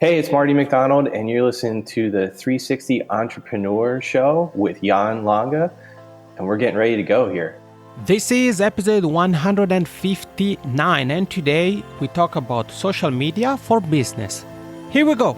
Hey, it's Marty McDonald, and you're listening to the 360 Entrepreneur Show with Jan Longa, and we're getting ready to go here. This is episode 159, and today we talk about social media for business. Here we go.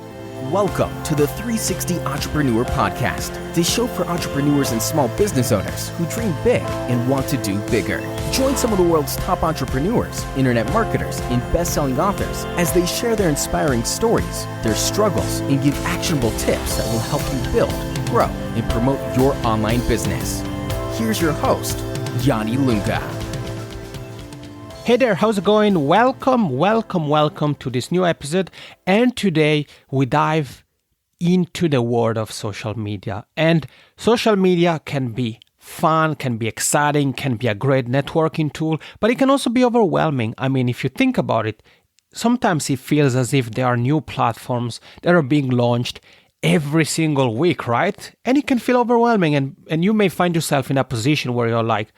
Welcome to the 360 Entrepreneur Podcast, the show for entrepreneurs and small business owners who dream big and want to do bigger. Join some of the world's top entrepreneurs, internet marketers, and best-selling authors as they share their inspiring stories, their struggles, and give actionable tips that will help you build, grow, and promote your online business. Here's your host, Yanni Lunga. Hey there, how's it going? Welcome to this new episode. And today we dive into the world of social media. And social media can be fun, can be exciting, can be a great networking tool, but it can also be overwhelming. I mean, if you think about it, sometimes it feels as if there are new platforms that are being launched every single week, right? And it can feel overwhelming, and you may find yourself in a position where you're like,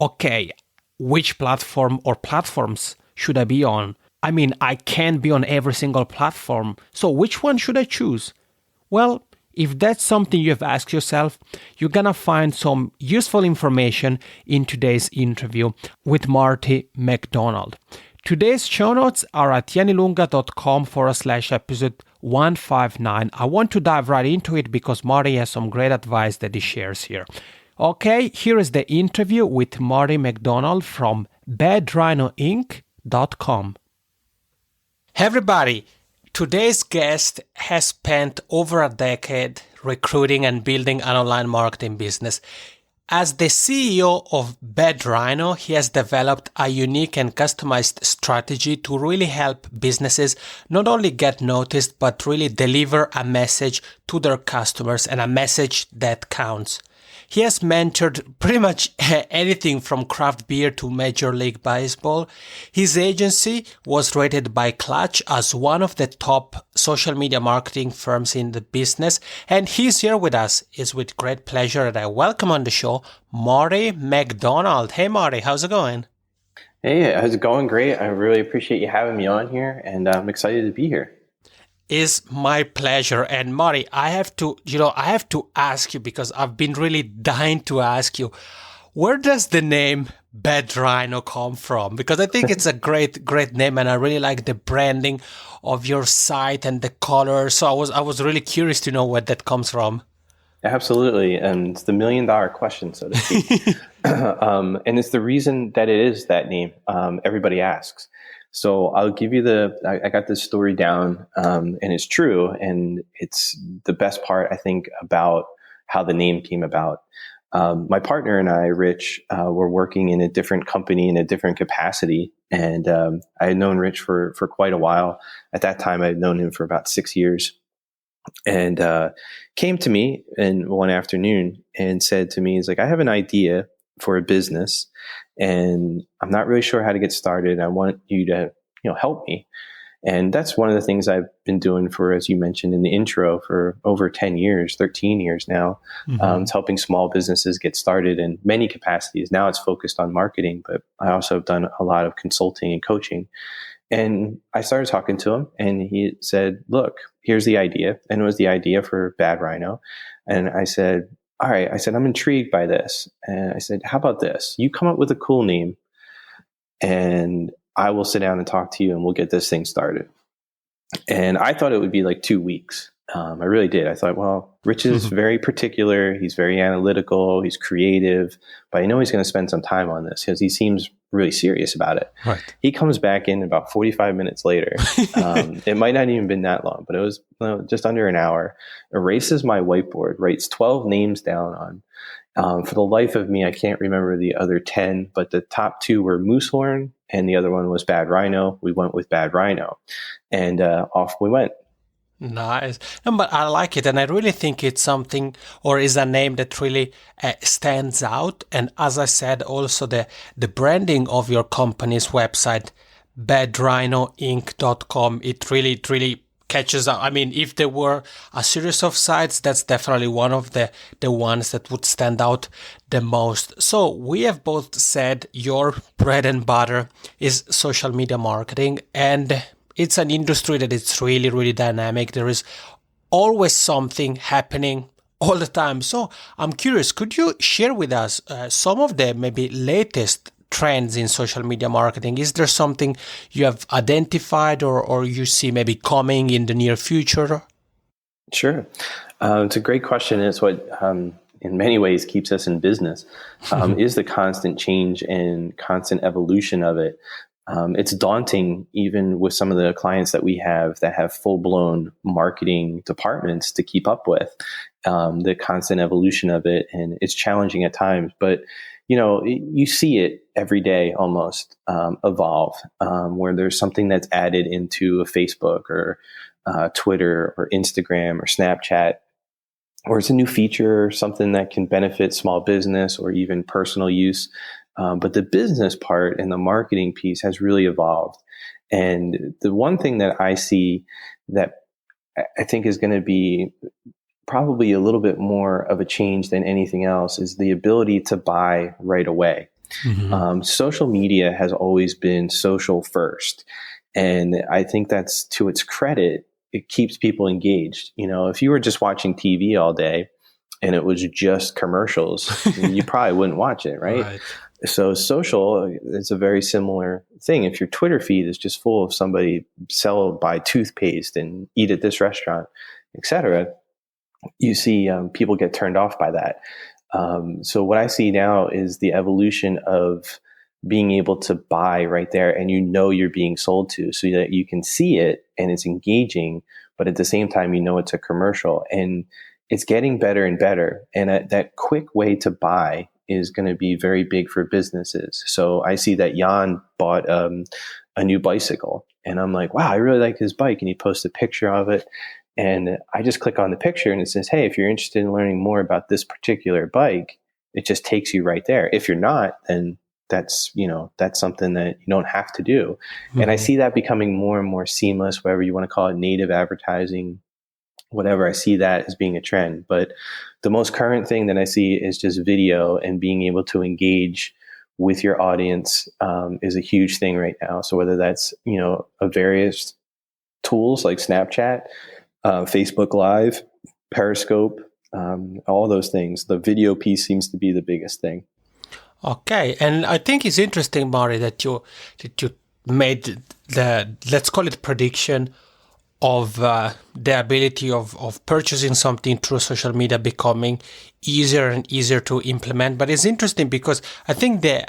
okay, which platform or platforms should I be on? I mean, I can't be on every single platform, so which one should I choose? Well, if that's something you have asked yourself, you're gonna find some useful information in today's interview with Marty McDonald. Today's show notes are at yannilunga.com/episode 159. I want to dive right into it because Marty has some great advice that he shares here. Okay, here is the interview with Marty McDonald from badrhinoinc.com. Hey everybody, today's guest has spent over a decade recruiting and building an online marketing business. As the CEO of Bad Rhino, he has developed a unique and customized strategy to really help businesses not only get noticed, but really deliver a message to their customers and a message that counts. He has mentored pretty much anything from craft beer to Major League Baseball. His agency was rated by Clutch as one of the top social media marketing firms in the business. And he's here with us. It's with great pleasure that I welcome on the show, Marty McDonald. Hey, Marty, how's it going? Hey, how's it going? Great. I really appreciate you having me on here, and I'm excited to be here. Is my pleasure. And Marty, I have to ask you, because I've been really dying to ask you, where does the name Bad Rhino come from? Because I think it's a great name, and I really like the branding of your site and the color. So I was really curious to know where that comes from. Absolutely. And it's the $1 million question, so to speak. And it's the reason that it is that name. Everybody asks. So I'll give you I got this story down, and it's true. And it's the best part, I think, about how the name came about. My partner and I, Rich, were working in a different company in a different capacity. And I had known Rich for quite a while. At that time, I had known him for about 6 years. And came to me one afternoon and said to me, he's like, I have an idea for a business, and I'm not really sure how to get started. I want you to, help me. And that's one of the things I've been doing for, as you mentioned in the intro, for over 10 years, 13 years now. Mm-hmm. It's helping small businesses get started in many capacities. Now it's focused on marketing, but I also have done a lot of consulting and coaching. And I started talking to him, and he said, look, here's the idea. And it was the idea for Bad Rhino. And I said, all right, I'm intrigued by this. And I said, how about this? You come up with a cool name, and I will sit down and talk to you, and we'll get this thing started. And I thought it would be like 2 weeks. I really did. I thought, well, Rich is very particular. He's very analytical. He's creative. But I know he's going to spend some time on this because he seems really serious about it. Right. He comes back in about 45 minutes later. It might not even been that long, but it was just under an hour. Erases my whiteboard, writes 12 names down on. For the life of me, I can't remember the other 10, but the top 2 were Moosehorn, and the other one was Bad Rhino. We went with Bad Rhino, and off we went. Nice. No, but I like it, and I really think it's something, or is a name that really stands out. And as I said, also the branding of your company's website, badrhinoinc.com, it really catches up. I mean, if there were a series of sites, that's definitely one of the ones that would stand out the most. So we have both said your bread and butter is social media marketing, and it's an industry that is really, really dynamic. There is always something happening all the time. So I'm curious, could you share with us some of the maybe latest trends in social media marketing? Is there something you have identified or you see maybe coming in the near future? Sure. It's a great question. It's what, in many ways, keeps us in business, is the constant change and constant evolution of it. It's daunting, even with some of the clients that we have that have full-blown marketing departments to keep up with the constant evolution of it. And it's challenging at times, but you see it every day almost evolve, where there's something that's added into a Facebook or Twitter or Instagram or Snapchat, or it's a new feature or something that can benefit small business or even personal use. But the business part and the marketing piece has really evolved. And the one thing that I see that I think is going to be probably a little bit more of a change than anything else is the ability to buy right away. Mm-hmm. Social media has always been social first. And I think that's to its credit. It keeps people engaged. If you were just watching TV all day and it was just commercials, you probably wouldn't watch it, right? So social is a very similar thing. If your Twitter feed is just full of somebody buy toothpaste and eat at this restaurant, etc., you see people get turned off by that. So what I see now is the evolution of being able to buy right there, and you're being sold to, so that you can see it and it's engaging, but at the same time it's a commercial, and it's getting better and better. And that quick way to buy is going to be very big for businesses. So I see that Jan bought a new bicycle, and I'm like, wow, I really like his bike, and he posts a picture of it. And I just click on the picture and it says, hey, if you're interested in learning more about this particular bike, it just takes you right there. If you're not, then that's something that you don't have to do. Mm-hmm. And I see that becoming more and more seamless, whatever you want to call it, native advertising, whatever. I see that as being a trend. But the most current thing that I see is just video, and being able to engage with your audience is a huge thing right now. So whether that's, a various tools like Snapchat, Facebook Live, Periscope, all those things. The video piece seems to be the biggest thing. Okay, and I think it's interesting, Marty, that you made let's call it prediction of the ability of purchasing something through social media becoming easier and easier to implement. But it's interesting because I think the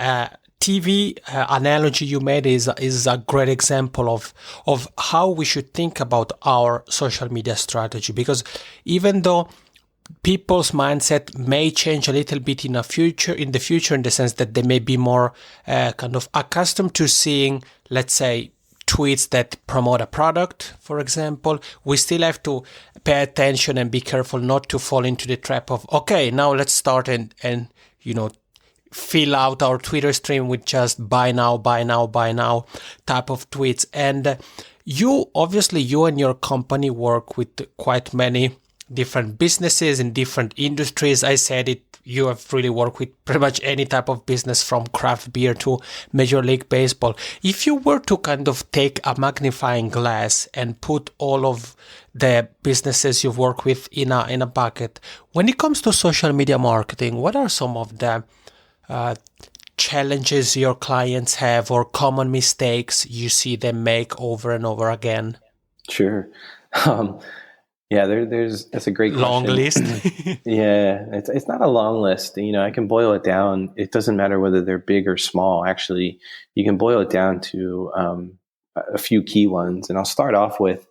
TV analogy you made is a great example of how we should think about our social media strategy, because even though people's mindset may change a little bit in the future in the sense that they may be more kind of accustomed to seeing, let's say, tweets that promote a product, for example, we still have to pay attention and be careful not to fall into the trap of, okay, now let's start and fill out our Twitter stream with just buy now type of tweets. And you and your company work with quite many different businesses in different industries. I said it, you have really worked with pretty much any type of business from craft beer to Major League Baseball. If you were to kind of take a magnifying glass and put all of the businesses you've worked with in a bucket, when it comes to social media marketing, what are some of the challenges your clients have or common mistakes you see them make over and over again? Sure. Yeah, that's a great question. Long list. Yeah, it's not a long list. I can boil it down. It doesn't matter whether they're big or small. Actually, you can boil it down to a few key ones. And I'll start off with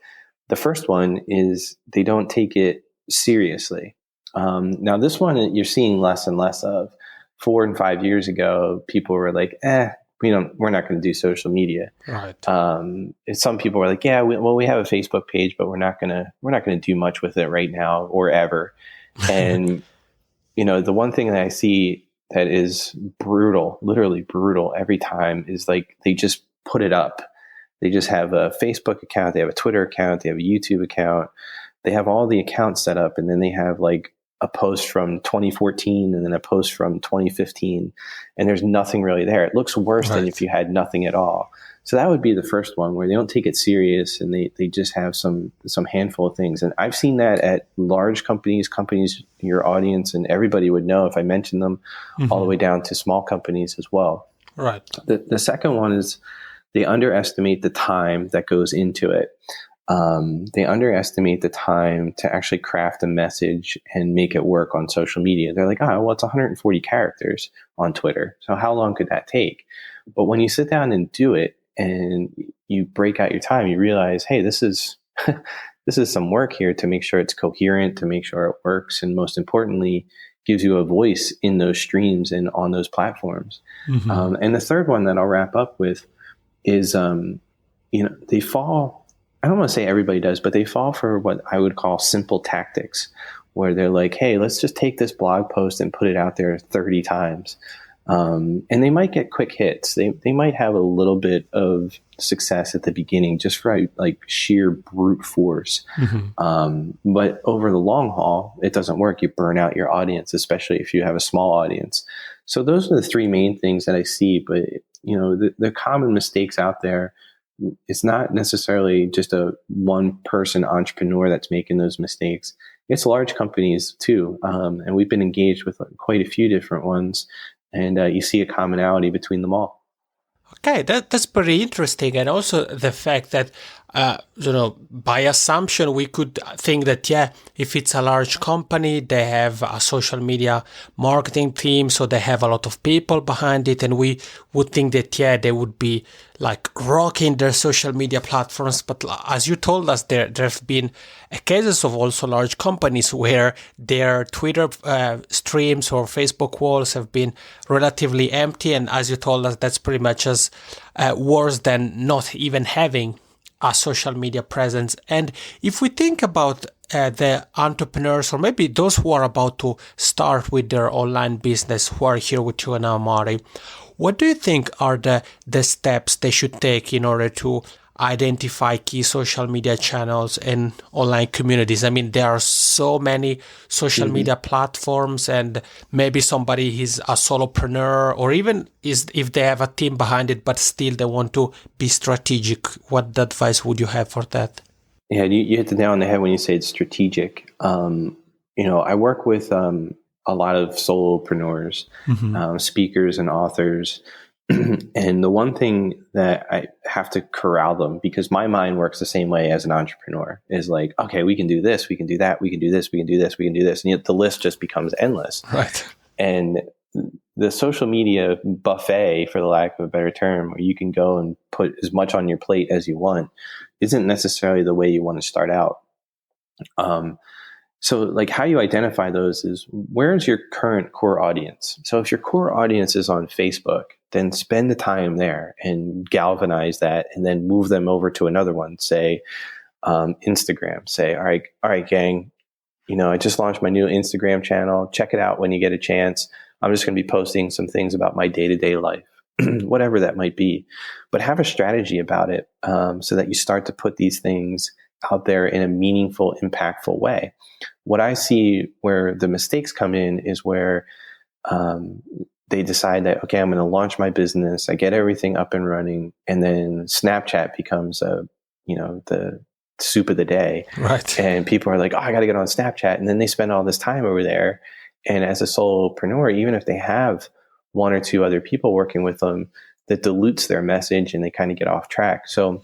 the first one is they don't take it seriously. Now, this one you're seeing less and less of. 4 and 5 years ago, people were like, we're not going to do social media. Right. Some people were like, yeah, we have a Facebook page, but we're not going to do much with it right now or ever. And, the one thing that I see that is brutal, literally brutal every time is like, they just put it up. They just have a Facebook account. They have a Twitter account. They have a YouTube account. They have all the accounts set up. And then they have like a post from 2014 and then a post from 2015, and there's nothing really there. It looks worse than if you had nothing at all. So that would be the first one, where they don't take it serious and they just have some handful of things. And I've seen that at large companies your audience and everybody would know if I mentioned them, all the way down to small companies as well. Right. The second one is they underestimate the time that goes into it. They underestimate the time to actually craft a message and make it work on social media. They're like, oh, well, it's 140 characters on Twitter. So how long could that take? But when you sit down and do it and you break out your time, you realize, hey, this is this is some work here to make sure it's coherent, to make sure it works, and most importantly, gives you a voice in those streams and on those platforms. And the third one that I'll wrap up with is, they fall. I don't want to say everybody does, but they fall for what I would call simple tactics, where they're like, hey, let's just take this blog post and put it out there 30 times. And they might get quick hits. They might have a little bit of success at the beginning just for like sheer brute force. But over the long haul, it doesn't work. You burn out your audience, especially if you have a small audience. So those are the three main things that I see. But, the common mistakes out there, it's not necessarily just a one person entrepreneur that's making those mistakes. It's large companies too. And we've been engaged with quite a few different ones. And you see a commonality between them all. Okay, that's pretty interesting. And also the fact that, by assumption, we could think that, if it's a large company, they have a social media marketing team, so they have a lot of people behind it. And we would think that, they would be like rocking their social media platforms. But as you told us, there have been cases of also large companies where their Twitter streams or Facebook walls have been relatively empty. And as you told us, that's pretty much as worse than not even having a social media presence. And if we think about the entrepreneurs, or maybe those who are about to start with their online business, who are here with you now, Marty, what do you think are the steps they should take in order to identify key social media channels and online communities? I mean, there are so many social media platforms, and maybe somebody is a solopreneur, or even if they have a team behind it, but still they want to be strategic. What advice would you have for that? Yeah, you hit the nail on the head when you say it's strategic. I work with a lot of solopreneurs, speakers and authors. And the one thing that I have to corral them, because my mind works the same way as an entrepreneur, is like, okay, we can do this, we can do that, we can do this, we can do this, we can do this. And yet the list just becomes endless. Right. And the social media buffet, for the lack of a better term, where you can go and put as much on your plate as you want, isn't necessarily the way you want to start out. So like how you identify those is, where's your current core audience? So if your core audience is on Facebook, then spend the time there and galvanize that, and then move them over to another one, say Instagram. Say, all right, gang, I just launched my new Instagram channel. Check it out when you get a chance. I'm just going to be posting some things about my day-to-day life, whatever that might be. But have a strategy about it, so that you start to put these things out there in a meaningful, impactful way. What I see where the mistakes come in is where they decide that, okay, I'm going to launch my business. I get everything up and running, and then Snapchat becomes the soup of the day. Right. And people are like, oh, I got to get on Snapchat. And then they spend all this time over there. And as a solopreneur, even if they have one or two other people working with them, that dilutes their message and they kind of get off track. So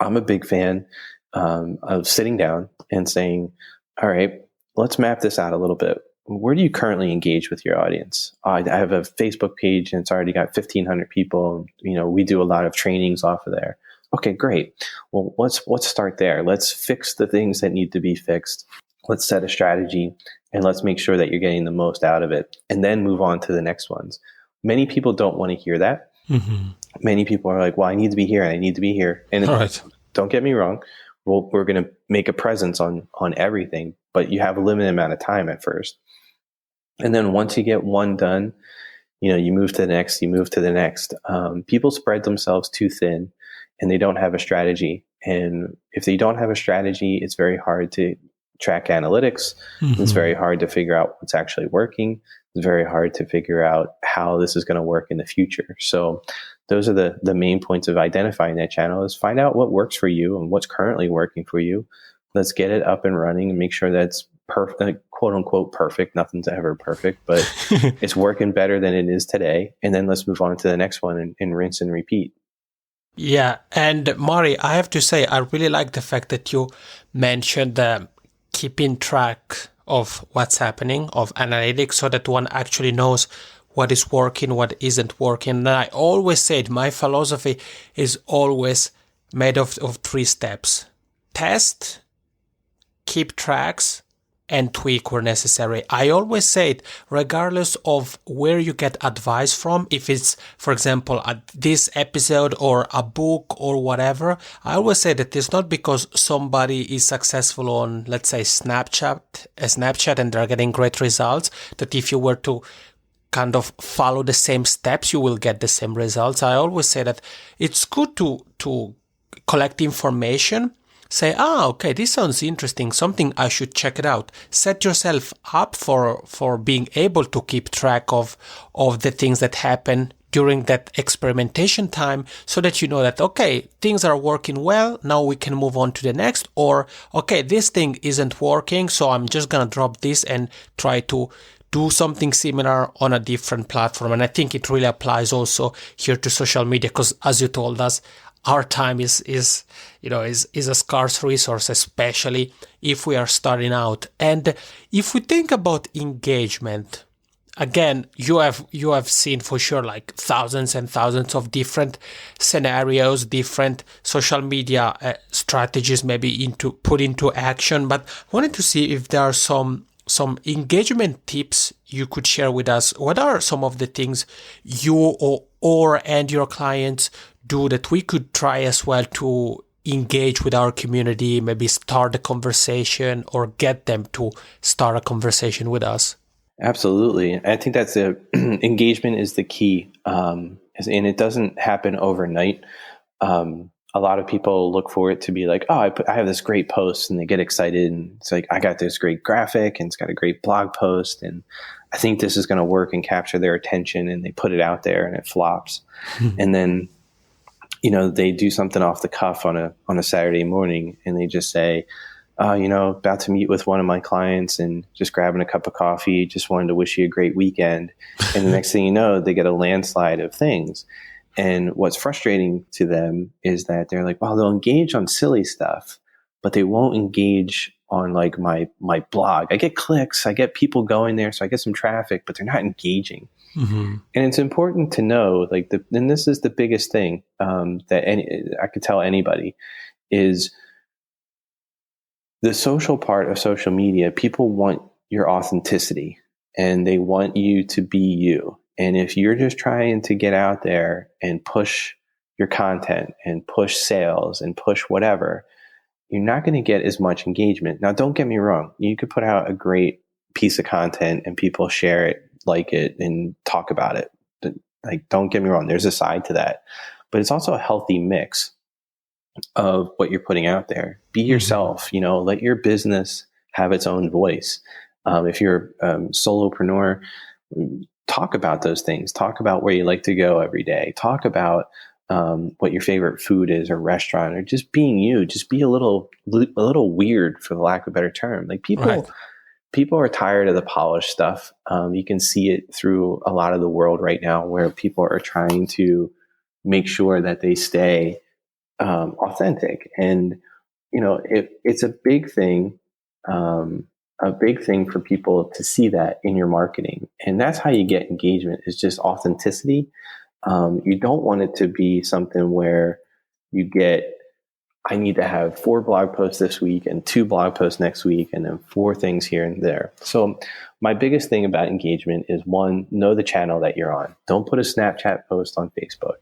I'm a big fan of sitting down and saying, all right, let's map this out a little bit. Where do you currently engage with your audience? I have a Facebook page and it's already got 1,500 people. We do a lot of trainings off of there. Okay, great. Well, let's start there. Let's fix the things that need to be fixed. Let's set a strategy, and let's make sure that you're getting the most out of it, and then move on to the next ones. Many people don't want to hear that. Many people are like, well, I need to be here and I need to be here. And don't get me wrong. We're going to make a presence on everything, but you have a limited amount of time at first. And then once you get one done, you move to the next, people spread themselves too thin, and they don't have a strategy. And if they don't have a strategy, it's very hard to track analytics. It's very hard to figure out what's actually working. It's very hard to figure out how this is going to work in the future. So those are the main points of identifying that channel, is find out what works for you and what's currently working for you. Let's get it up and running and make sure that's perfect, quote unquote perfect. Nothing's ever perfect, but it's working better than it is today. And then let's move on to the next one and rinse and repeat. Yeah. And Marty, I have to say, I really like the fact that you mentioned keeping track of what's happening, of analytics, so that one actually knows what is working, what isn't working. And I always said my philosophy is always made of 3 steps: test, keep tracks, and tweak where necessary. I always say it, regardless of where you get advice from, if it's, for example, this episode or a book or whatever, I always say that it's not because somebody is successful on, let's say, Snapchat, and they're getting great results, that if you were to kind of follow the same steps, you will get the same results. I always say that it's good to collect information, say, okay, this sounds interesting, something I should check it out. Set yourself up for being able to keep track of the things that happen during that experimentation time, so that you know that, okay, things are working well, now we can move on to the next, or, okay, this thing isn't working, so I'm just gonna drop this and try to do something similar on a different platform. And I think it really applies also here to social media, because as you told us, our time is a scarce resource, especially if we are starting out. And if we think about engagement, again, you have seen for sure like thousands and thousands of different scenarios, different social media strategies maybe put into action. But I wanted to see if there are some engagement tips you could share with us. What are some of the things you and your clients do that we could try as well to engage with our community, maybe start a conversation or get them to start a conversation with us? Absolutely. I think that's engagement is the key. And it doesn't happen overnight. A lot of people look for it to be like, I have this great post, and they get excited, and it's like, I got this great graphic and it's got a great blog post, and I think this is going to work and capture their attention, and they put it out there and it flops. And then, they do something off the cuff on a Saturday morning, and they just say, about to meet with one of my clients and just grabbing a cup of coffee, just wanted to wish you a great weekend. And the next thing you know, they get a landslide of things. And what's frustrating to them is that they're like, well, they'll engage on silly stuff, but they won't engage on like my blog. I get clicks, I get people going there, so I get some traffic, but they're not engaging. Mm-hmm. And it's important to know, and this is the biggest thing that I could tell anybody, is the social part of social media. People want your authenticity, and they want you to be you. And if you're just trying to get out there and push your content and push sales and push whatever, you're not going to get as much engagement. Now, don't get me wrong. You could put out a great piece of content and people share it, like it, and talk about it. Like, don't get me wrong. There's a side to that, but it's also a healthy mix of what you're putting out there. Be yourself, let your business have its own voice. If you're a solopreneur, talk about those things. Talk about where you like to go every day. Talk about what your favorite food is or restaurant, or just being you. Just be a little weird, for the lack of a better term. Like people are tired of the polished stuff. You can see it through a lot of the world right now, where people are trying to make sure that they stay authentic. And it's a big thing. A big thing for people to see that in your marketing. And that's how you get engagement, is just authenticity. You don't want it to be something where you get, I need to have 4 blog posts this week and 2 blog posts next week, and then 4 things here and there. So my biggest thing about engagement is, 1, know the channel that you're on. Don't put a Snapchat post on Facebook.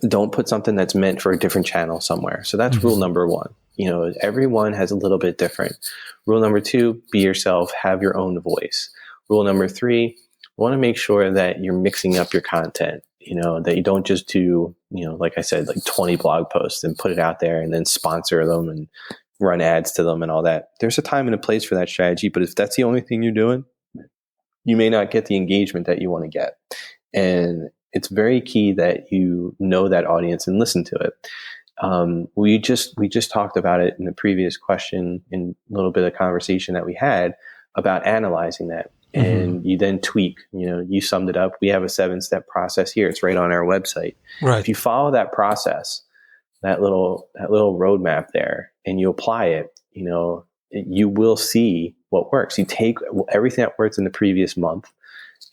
Don't put something that's meant for a different channel somewhere. So that's rule number 1. Everyone has a little bit different. Rule number 2, be yourself, have your own voice. Rule number 3, want to make sure that you're mixing up your content, that you don't just do, like I said, like 20 blog posts and put it out there and then sponsor them and run ads to them and all that. There's a time and a place for that strategy, but if that's the only thing you're doing, you may not get the engagement that you want to get. And it's very key that you know that audience and listen to it. We just talked about it in the previous question, in a little bit of conversation that we had about analyzing that. And you then tweak, you summed it up. We have a 7-step process here. It's right on our website. Right. If you follow that process, that little roadmap there, and you apply it, you will see what works. You take everything that worked in the previous month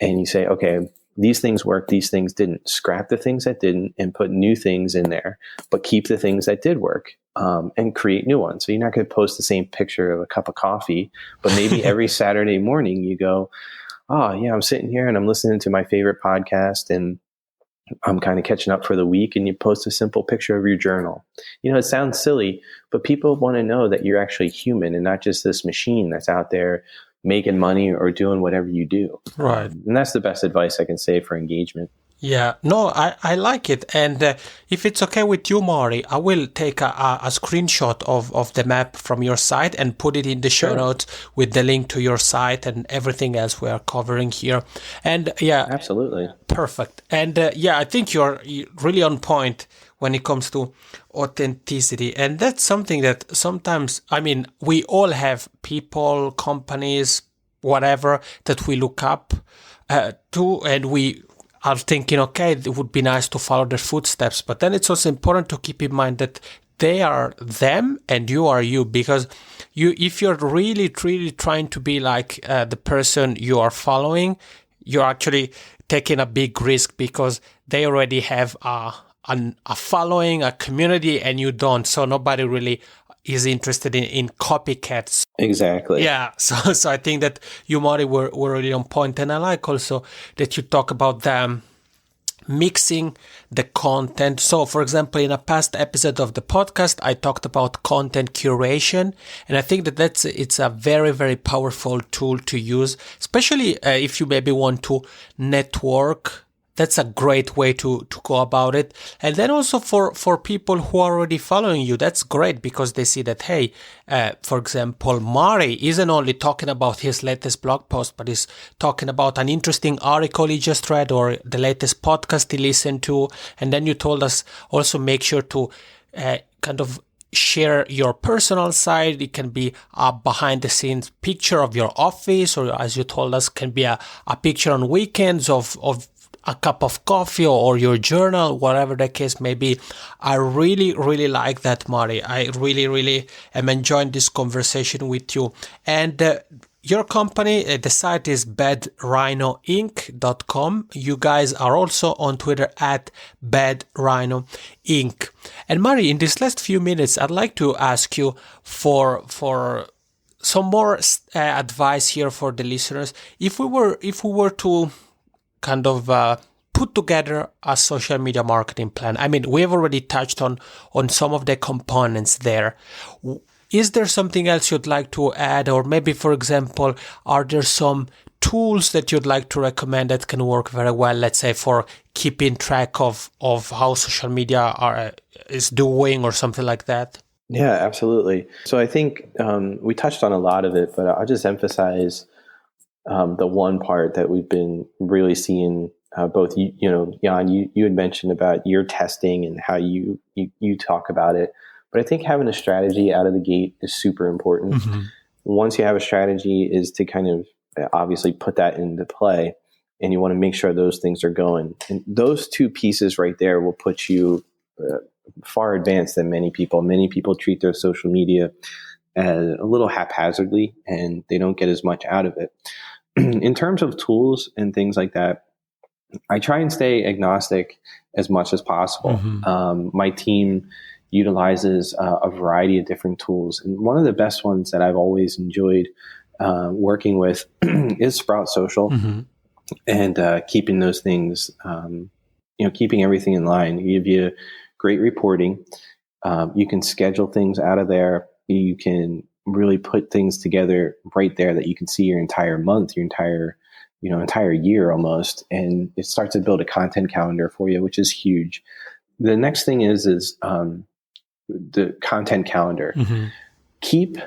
and you say, okay, these things worked, these things didn't. Scrap the things that didn't and put new things in there, but keep the things that did work, and create new ones. So you're not going to post the same picture of a cup of coffee, but maybe every Saturday morning you go, oh yeah, I'm sitting here and I'm listening to my favorite podcast and I'm kind of catching up for the week, and you post a simple picture of your journal. It sounds silly, but people want to know that you're actually human and not just this machine that's out there making money or doing whatever you do. Right. And that's the best advice I can say for engagement. Yeah, no, I like it. And if it's okay with you, Marty, I will take a screenshot of the map from your site and put it in the show notes with the link to your site and everything else we are covering here. And yeah, absolutely. Perfect. And I think you're really on point when it comes to authenticity. And that's something that sometimes, we all have people, companies, whatever, that we look up to, and we are thinking, okay, it would be nice to follow their footsteps. But then it's also important to keep in mind that they are them and you are you, because if you're really, really trying to be like the person you are following, you're actually taking a big risk, because they already have a following, a community, and you don't. So nobody really is interested in copycats. Exactly. Yeah. So I think that you, Marty, were really on point. And I like also that you talk about them mixing the content. So, for example, in a past episode of the podcast, I talked about content curation, and I think that it's a very, very powerful tool to use, especially if you maybe want to network. That's a great way to go about it. And then also for people who are already following you, that's great, because they see that, hey, for example, Marty isn't only talking about his latest blog post, but he's talking about an interesting article he just read or the latest podcast he listened to. And then you told us also make sure to kind of share your personal side. It can be a behind the scenes picture of your office, or as you told us, can be a picture on weekends of a cup of coffee or your journal, whatever the case may be. I really, really like that, Marty. I really, really am enjoying this conversation with you. And your company, the site is badrhinoinc.com. You guys are also on Twitter at badrhinoinc. And Marty, in these last few minutes, I'd like to ask you for some more advice here for the listeners. If we were to kind of put together a social media marketing plan. We have already touched on some of the components there. Is there something else you'd like to add? Or maybe, for example, are there some tools that you'd like to recommend that can work very well, let's say, for keeping track of how social media is doing or something like that? Yeah, absolutely. So I think we touched on a lot of it, but I'll just emphasize the one part that we've been really seeing, both Jan, you had mentioned about your testing and how you talk about it, but I think having a strategy out of the gate is super important. Mm-hmm. Once you have a strategy, is to kind of obviously put that into play, and you want to make sure those things are going. And those two pieces right there will put you far advanced than many people. Many people treat their social media as a little haphazardly, and they don't get as much out of it. In terms of tools and things like that, I try and stay agnostic as much as possible. Mm-hmm. My team utilizes a variety of different tools. And one of the best ones that I've always enjoyed working with is Sprout Social, mm-hmm. and keeping those things, keeping everything in line. They give you great reporting. You can schedule things out of there. You can really put things together right there that you can see your entire month, your entire year almost. And it starts to build a content calendar for you, which is huge. The next thing is the content calendar. Mm-hmm. Keep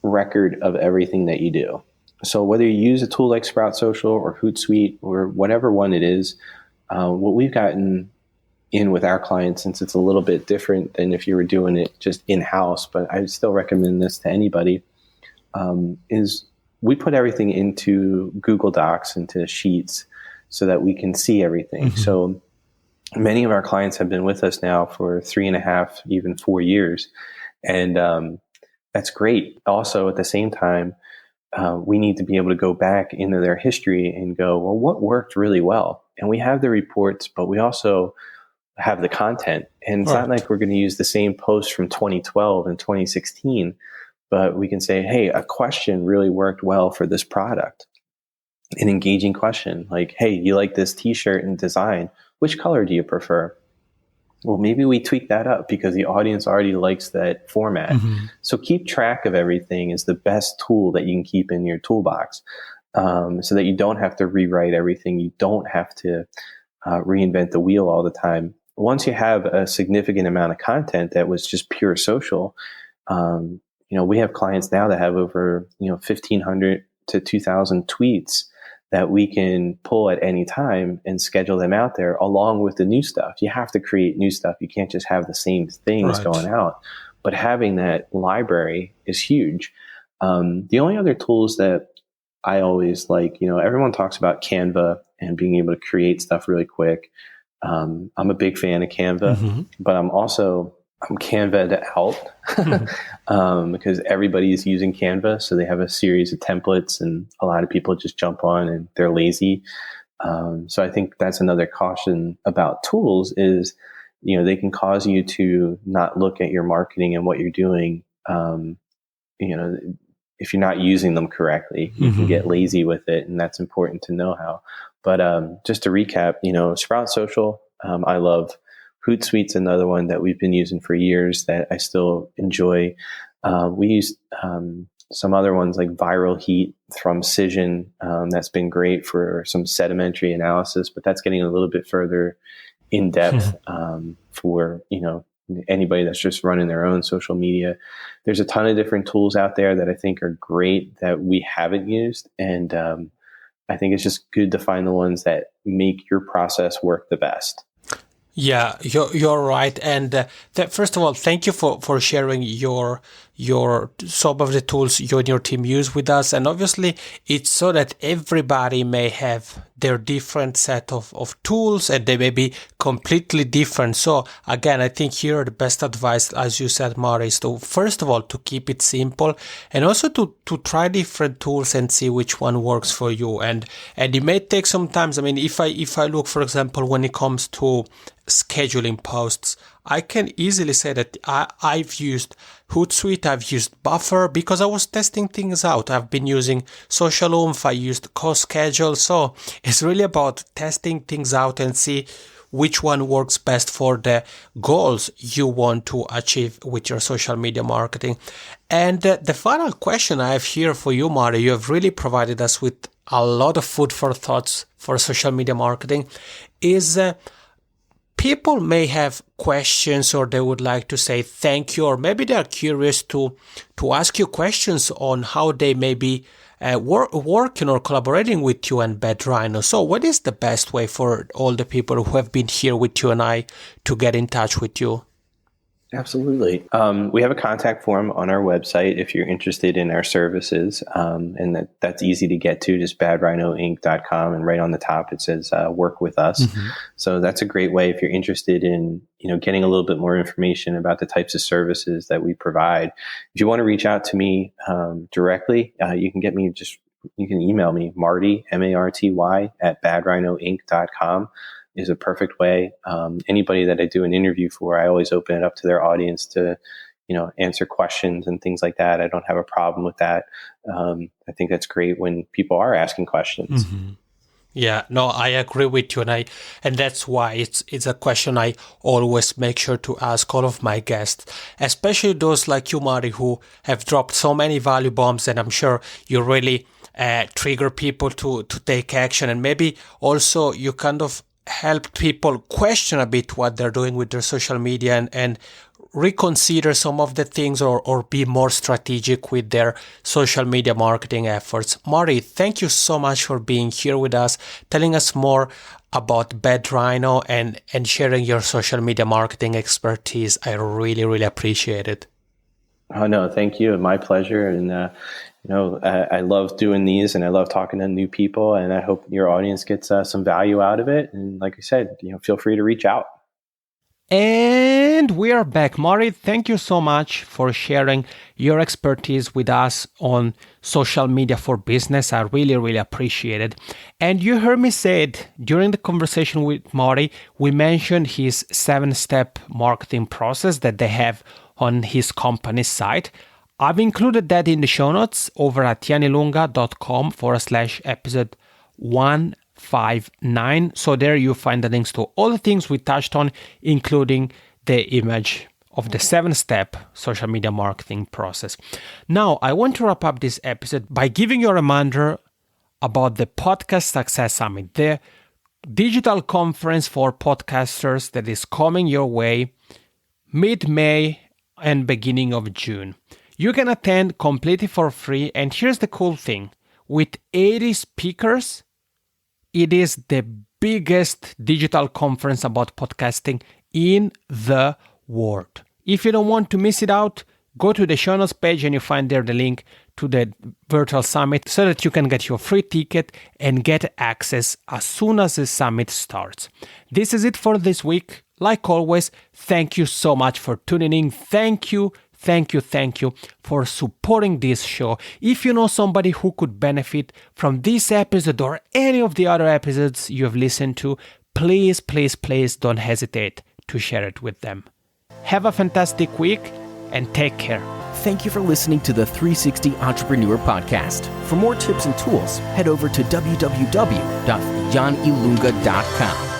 record of everything that you do. So whether you use a tool like Sprout Social or Hootsuite or whatever one it is, What we've gotten in with our clients, since it's a little bit different than if you were doing it just in-house, but I would still recommend this to anybody, is we put everything into Google Docs, into Sheets, so that we can see everything. Mm-hmm. So many of our clients have been with us now for 3.5, even 4 years. And that's great. Also, at the same time, we need to be able to go back into their history and go, well, what worked really well? And we have the reports, but we also have the content. And it's not like we're going to use the same post from 2012 and 2016, but we can say, hey, a question really worked well for this product. An engaging question like, hey, you like this t-shirt and design? Which color do you prefer? Well, maybe we tweak that up because the audience already likes that format. Mm-hmm. So keep track of everything is the best tool that you can keep in your toolbox, so that you don't have to rewrite everything. You don't have to reinvent the wheel all the time. Once you have a significant amount of content that was just pure social, we have clients now that have over 1,500 to 2,000 tweets that we can pull at any time and schedule them out there along with the new stuff. You have to create new stuff. You can't just have the same things going out. But having that library is huge. The only other tools that I always like, everyone talks about Canva and being able to create stuff really quick. I'm a big fan of Canva, mm-hmm. but I'm Canva'd out because everybody's using Canva. So they have a series of templates and a lot of people just jump on and they're lazy. So I think that's another caution about tools is, they can cause you to not look at your marketing and what you're doing. If you're not using them correctly, you mm-hmm. can get lazy with it, and that's important to know how. But just to recap, Sprout Social, I love. Hootsuite's another one that we've been using for years that I still enjoy. We use some other ones like Viral Heat from Cision. That's been great for some sedimentary analysis, but that's getting a little bit further in depth for anybody that's just running their own social media. There's a ton of different tools out there that I think are great that we haven't used, and I think it's just good to find the ones that make your process work the best. Yeah, you're right. And first of all, thank you for sharing your some of the tools you and your team use with us. And obviously, it's so that everybody may have their different set of tools and they may be completely different. So again, I think here the best advice, as you said, Marty, is to first of all to keep it simple and also to try different tools and see which one works for you. And it may take some time. I mean, if I look, for example, when it comes to scheduling posts, I can easily say that I've used Hootsuite, I've used Buffer because I was testing things out. I've been using Social Oomph, I used CoSchedule. So it's really about testing things out and see which one works best for the goals you want to achieve with your social media marketing. And the final question I have here for you, Marty, you have really provided us with a lot of food for thoughts for social media marketing, is people may have questions or they would like to say thank you, or maybe they're curious to ask you questions on how they may be working or collaborating with you and Bad Rhino. So what is the best way for all the people who have been here with you and I to get in touch with you? Absolutely. We have a contact form on our website if you're interested in our services, and that's easy to get to, just badrhinoinc.com, and right on the top it says work with us. Mm-hmm. So that's a great way if you're interested in getting a little bit more information about the types of services that we provide. If you want to reach out to me directly, you can email me, Marty, Marty, at badrhinoinc.com. is a perfect way. Anybody that I do an interview for, I always open it up to their audience to, answer questions and things like that. I don't have a problem with that. I think that's great when people are asking questions. Mm-hmm. Yeah, no, I agree with you, and that's why it's a question I always make sure to ask all of my guests, especially those like you, Marty, who have dropped so many value bombs, and I'm sure you really trigger people to take action, and maybe also you kind of help people question a bit what they're doing with their social media and reconsider some of the things or be more strategic with their social media marketing efforts. Marty, thank you so much for being here with us, telling us more about Bad Rhino and sharing your social media marketing expertise. I really, really appreciate it. Oh, no, thank you. My pleasure. And, I love doing these, and I love talking to new people, and I hope your audience gets some value out of it. And like I said, feel free to reach out. And we are back. Marty, thank you so much for sharing your expertise with us on social media for business. I really, really appreciate it. And you heard me say it during the conversation with Marty, we mentioned his 7-step marketing process that they have on his company's site. I've included that in the show notes over at yanilunga.com/episode 159. So there you find the links to all the things we touched on, including the image of the 7-step social media marketing process. Now, I want to wrap up this episode by giving you a reminder about the Podcast Success Summit, the digital conference for podcasters that is coming your way mid-May and beginning of June. You can attend completely for free, and here's the cool thing. With 80 speakers, it is the biggest digital conference about podcasting in the world. If you don't want to miss it out, go to the show notes page and you find there the link to the virtual summit so that you can get your free ticket and get access as soon as the summit starts. This is it for this week. Like always, thank you so much for tuning in. Thank you for supporting this show. If you know somebody who could benefit from this episode or any of the other episodes you have listened to, please don't hesitate to share it with them. Have a fantastic week and take care. Thank you for listening to the 360 Entrepreneur Podcast. For more tips and tools, head over to www.yanilunga.com.